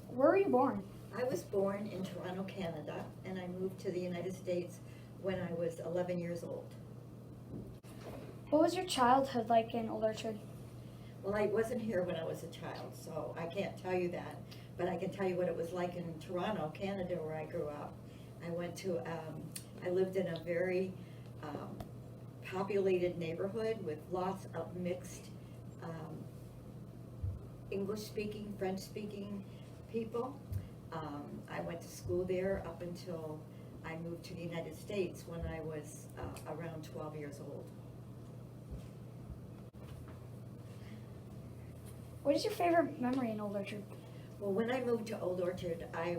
Where were you born? I was born in Toronto, Canada, and I moved to the United States when I was 11 years old. What was your childhood like in Old Orchard? Well, I wasn't here when I was a child, so I can't tell you that, but I can tell you what it was like in Toronto, Canada, where I grew up. I lived in a very populated neighborhood with lots of mixed English-speaking, French-speaking people. I went to school there up until I moved to the United States when I was around 12 years old. What is your favorite memory in Old Orchard? Well, when I moved to Old Orchard, I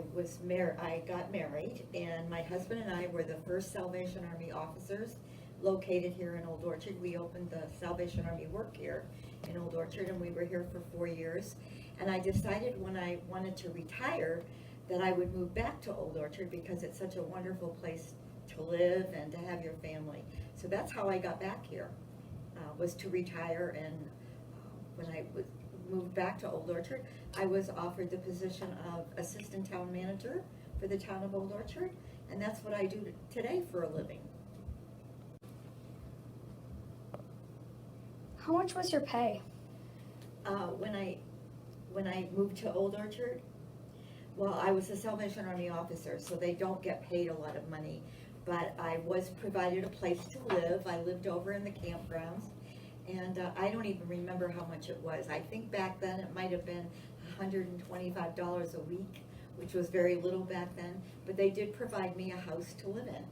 got married, and my husband and I were the first Salvation Army officers located here in Old Orchard. We opened the Salvation Army work here in Old Orchard, and we were here for 4 years. And I decided when I wanted to retire that I would move back to Old Orchard because it's such a wonderful place to live and to have your family. So that's how I got back here, was to retire. And when I moved back to Old Orchard, I was offered the position of assistant town manager for the town of Old Orchard, and that's what I do today for a living. How much was your pay? When I moved to Old Orchard, well, I was a Salvation Army officer, so they don't get paid a lot of money, but I was provided a place to live. I lived over in the campgrounds, and I don't even remember how much it was. I think back then it might have been $125 a week, which was very little back then, but they did provide me a house to live in.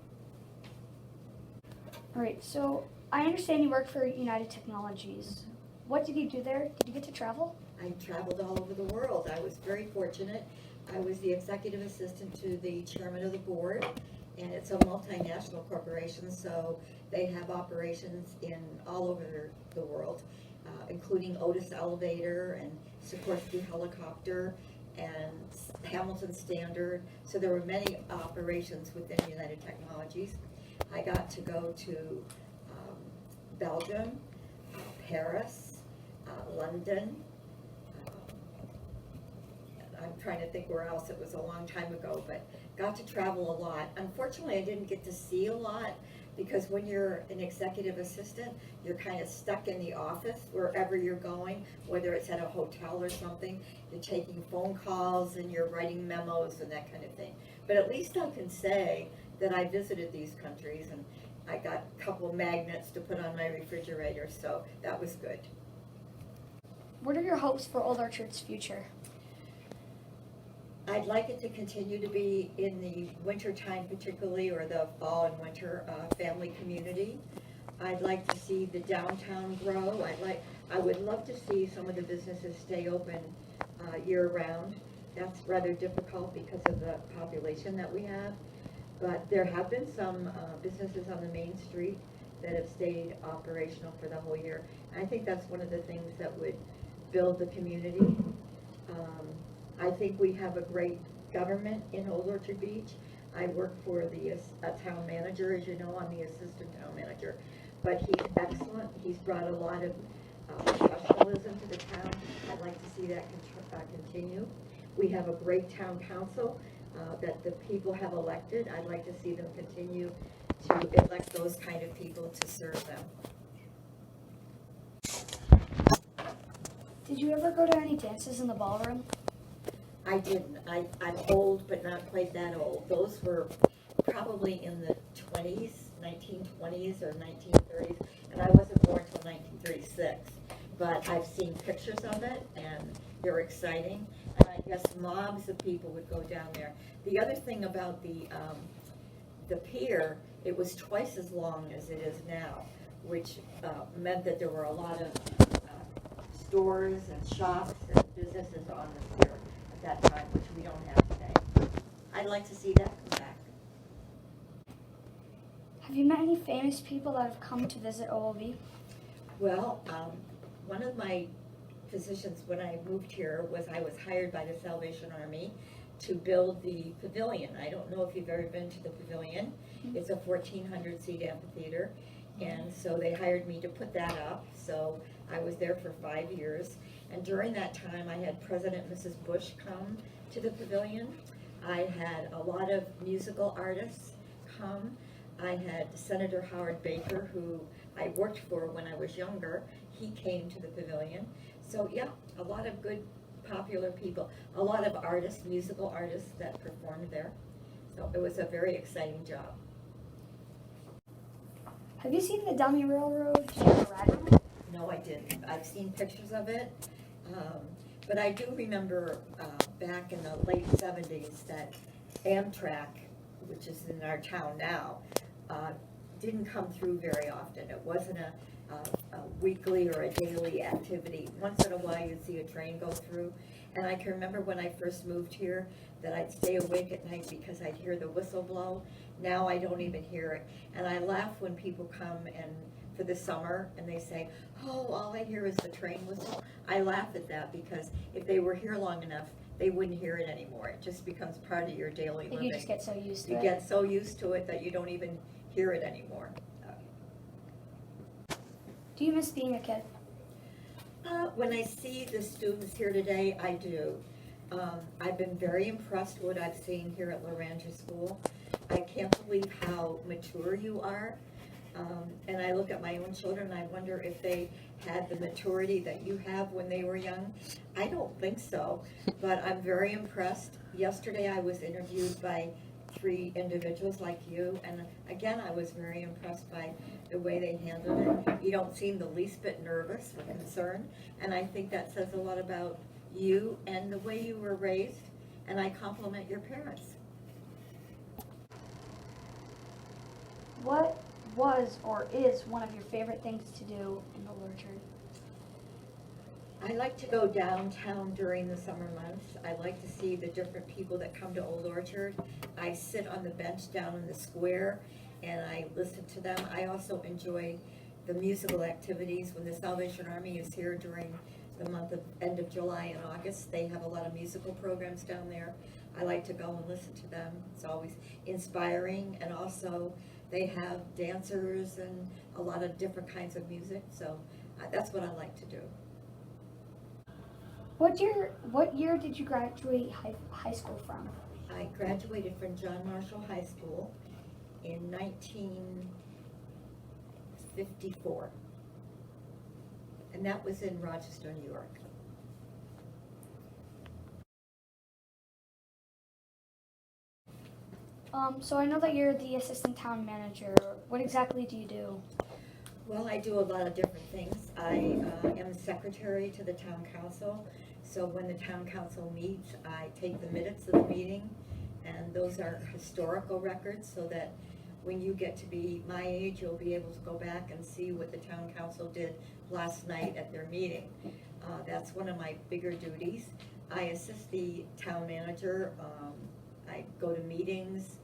All right, so I understand you work for United Technologies. What did you do there? Did you get to travel? I traveled all over the world. I was very fortunate. I was the executive assistant to the chairman of the board, and it's a multinational corporation, so they have operations in all over the world, including Otis Elevator and Sikorsky Helicopter and Hamilton Standard. So there were many operations within United Technologies. I got to go to Belgium, Paris, London. I'm trying to think where else. It was a long time ago, but got to travel a lot. Unfortunately, I didn't get to see a lot because when you're an executive assistant, you're kind of stuck in the office wherever you're going, whether it's at a hotel or something. You're taking phone calls and you're writing memos and that kind of thing. But at least I can say that I visited these countries, and I got a couple magnets to put on my refrigerator, so that was good. What are your hopes for Old Orchard's future? I'd like it to continue to be in the winter time particularly, or the fall and winter family community. I'd like to see the downtown grow. I would love to see some of the businesses stay open year-round. That's rather difficult because of the population that we have. But there have been some businesses on the main street that have stayed operational for the whole year. And I think that's one of the things that would build the community. I think we have a great government in Old Orchard Beach. I work for the town manager, as you know. I'm the assistant town manager. But he's excellent. He's brought a lot of professionalism to the town. I'd like to see that continue. We have a great town council that the people have elected. I'd like to see them continue to elect those kind of people to serve them. Did you ever go to any dances in the ballroom? I didn't. I'm old, but not quite that old. Those were probably in the 20s, 1920s or 1930s, and I wasn't born until 1936. But I've seen pictures of it, and they're exciting. And I guess mobs of people would go down there. The other thing about the pier, it was twice as long as it is now, which meant that there were a lot of stores and shops and businesses on the pier at that time, which we don't have today. I'd like to see that come back. Have you met any famous people that have come to visit OLV? Well, one of my positions when I moved here was I was hired by the Salvation Army to build the pavilion. I don't know if you've ever been to the pavilion. Mm-hmm. It's a 1,400 seat amphitheater, and so they hired me to put that up. So I was there for 5 years, and during that time, I had President and Mrs. Bush come to the pavilion. I had a lot of musical artists come. I had Senator Howard Baker, who I worked for when I was younger. He came to the pavilion. So yeah, a lot of good, popular people, a lot of artists, musical artists that performed there. So it was a very exciting job. Have you seen the Dummy Railroad? Did you ever ride on it? No, I didn't. I've seen pictures of it, but I do remember back in the late 70s that Amtrak, which is in our town now, didn't come through very often. It wasn't a weekly or a daily activity. Once in a while you'd see a train go through. And I can remember when I first moved here that I'd stay awake at night because I'd hear the whistle blow. Now I don't even hear it. And I laugh when people come and for the summer and they say, oh, all I hear is the train whistle. I laugh at that because if they were here long enough, they wouldn't hear it anymore. It just becomes part of your daily living. You just get so used to it. You get so used to it that you don't even hear it anymore. Do you miss being a kid? When I see the students here today, I do. I've been very impressed with what I've seen here at Loranger School. I can't believe how mature you are. And I look at my own children and I wonder if they had the maturity that you have when they were young. I don't think so, but I'm very impressed. Yesterday I was interviewed by 3 individuals like you, and again, I was very impressed by the way they handled it. You don't seem the least bit nervous or concerned, and I think that says a lot about you and the way you were raised, and I compliment your parents. What was or is one of your favorite things to do in the orchard? I like to go downtown during the summer months. I like to see the different people that come to Old Orchard. I sit on the bench down in the square and I listen to them. I also enjoy the musical activities. When the Salvation Army is here during the end of July and August, they have a lot of musical programs down there. I like to go and listen to them. It's always inspiring, and also they have dancers and a lot of different kinds of music, so that's what I like to do. What year did you graduate high school from? I graduated from John Marshall High School in 1954, and that was in Rochester, New York. So I know that you're the assistant town manager. What exactly do you do? Well, I do a lot of different things. I am secretary to the town council, so when the town council meets, I take the minutes of the meeting, and those are historical records, so that when you get to be my age, you'll be able to go back and see what the town council did last night at their meeting. That's one of my bigger duties. I assist the town manager. I go to meetings.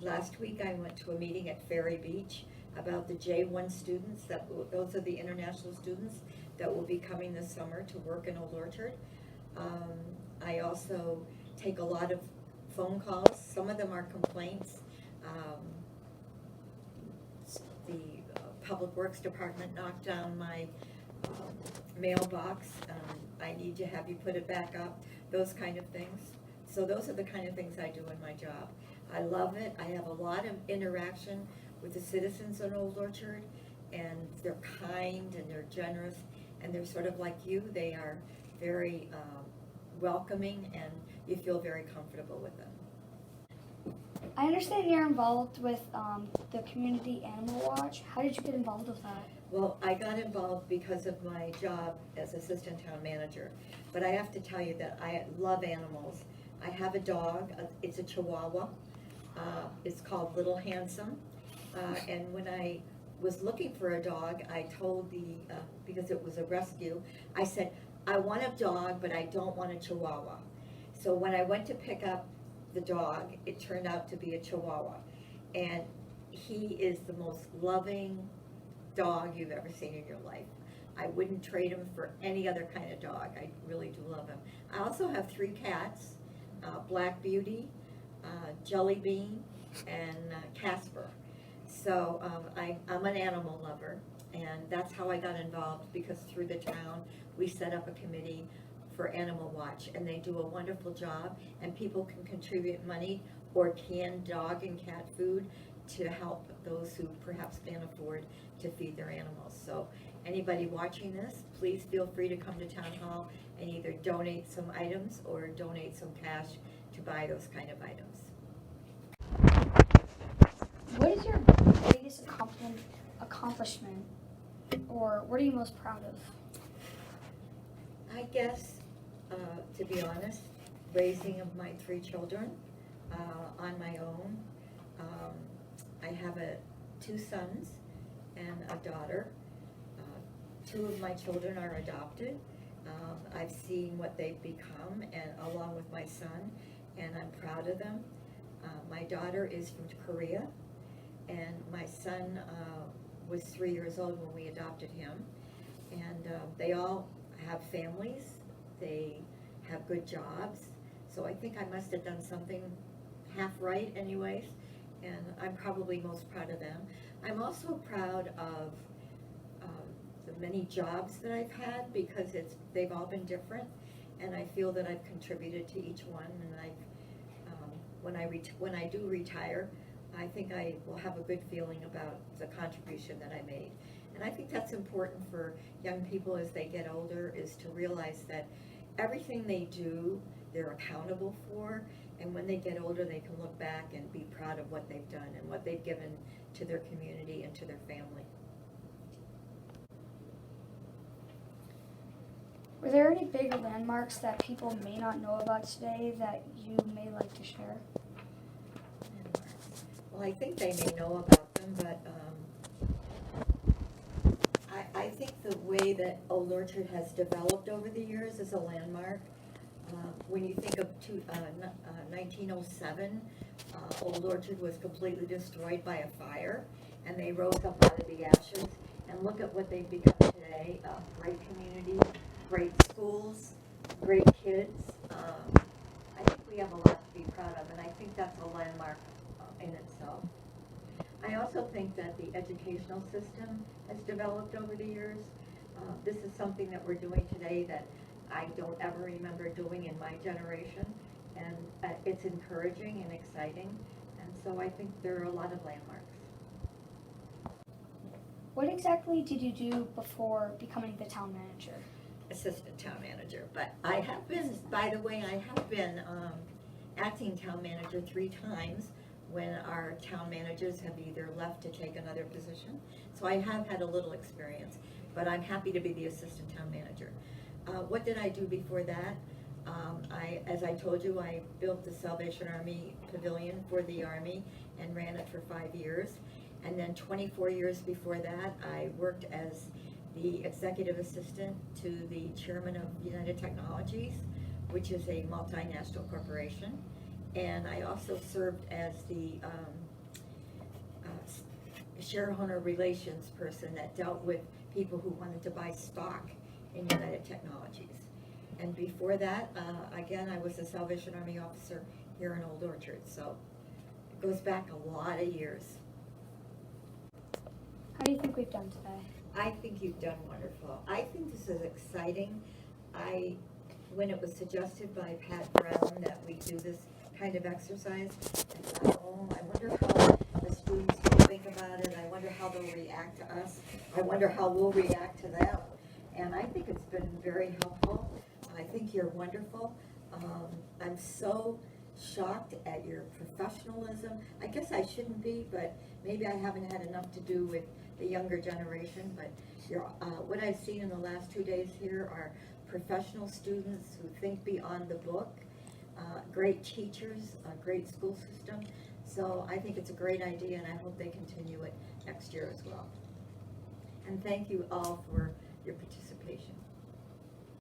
Last week I went to a meeting at Ferry Beach about the J1 students, those are the international students that will be coming this summer to work in Old Orchard. I also take a lot of phone calls. Some of them are complaints. The Public Works Department knocked down my mailbox. I need to have you put it back up, those kind of things. So those are the kind of things I do in my job. I love it. I have a lot of interaction with the citizens in Old Orchard, and they're kind and they're generous, and they're sort of like you. They are very welcoming, and you feel very comfortable with them. I understand you're involved with the Community Animal Watch. How did you get involved with that? Well, I got involved because of my job as assistant town manager, but I have to tell you that I love animals. I have a dog. It's a Chihuahua. It's called Little Handsome. And when I was looking for a dog, I told because it was a rescue, I said, I want a dog, but I don't want a Chihuahua. So when I went to pick up the dog, it turned out to be a Chihuahua. And he is the most loving dog you've ever seen in your life. I wouldn't trade him for any other kind of dog. I really do love him. I also have 3 cats, Black Beauty, Jelly Bean, and Casper. So I'm an animal lover, And that's how I got involved, because through the town, we set up a committee for Animal Watch, and they do a wonderful job, and people can contribute money or canned dog and cat food to help those who perhaps can't afford to feed their animals. So anybody watching this, please feel free to come to Town Hall and either donate some items or donate some cash to buy those kind of items. What is your biggest accomplishment, or what are you most proud of? I guess, to be honest, raising of my 3 children on my own. I have 2 sons and a daughter. 2 of my children are adopted. I've seen what they've become, and along with my son, and I'm proud of them. My daughter is from Korea, and my son was 3 years old when we adopted him. And they all have families, they have good jobs, so I think I must have done something half right anyways, and I'm probably most proud of them. I'm also proud of the many jobs that I've had, because they've all been different, and I feel that I've contributed to each one, and when I do retire, I think I will have a good feeling about the contribution that I made. And I think that's important for young people as they get older, is to realize that everything they do, they're accountable for, and when they get older, they can look back and be proud of what they've done and what they've given to their community and to their family. Were there any big landmarks that people may not know about today that you may like to share? Well, I think they may know about them, but I think the way that Old Orchard has developed over the years is a landmark. When you think of 1907, Old Orchard was completely destroyed by a fire, and they rose up out of the ashes. And look at what they've become today: great community, great schools, great kids. I think we have a lot to be proud of, and I think that's a landmark in itself. I also think that the educational system has developed over the years. This is something that we're doing today that I don't ever remember doing in my generation, and it's encouraging and exciting, and so I think there are a lot of landmarks. What exactly did you do before becoming the town manager? Assistant town manager, but I have been, by the way, I have been acting town manager 3 times when our town managers have either left to take another position. So I have had a little experience, but I'm happy to be the assistant town manager. What did I do before that? As I told you, I built the Salvation Army Pavilion for the Army and ran it for 5 years. And then 24 years before that, I worked as the executive assistant to the chairman of United Technologies, which is a multinational corporation. And I also served as the shareholder relations person that dealt with people who wanted to buy stock in United Technologies. And before that, again, I was a Salvation Army officer here in Old Orchard. So it goes back a lot of years. How do you think we've done today? I think you've done wonderful. I think this is exciting. When it was suggested by Pat Brown that we do this kind of exercise, I thought, oh, I wonder how the students will think about it. I wonder how they'll react to us. I wonder how we'll react to them. And I think it's been very helpful. I think you're wonderful. I'm so shocked at your professionalism. I guess I shouldn't be, but maybe I haven't had enough to do with the younger generation. But what I've seen in the last 2 days here are professional students who think beyond the book, great teachers, a great school system. So I think it's a great idea, and I hope they continue it next year as well. And thank you all for your participation.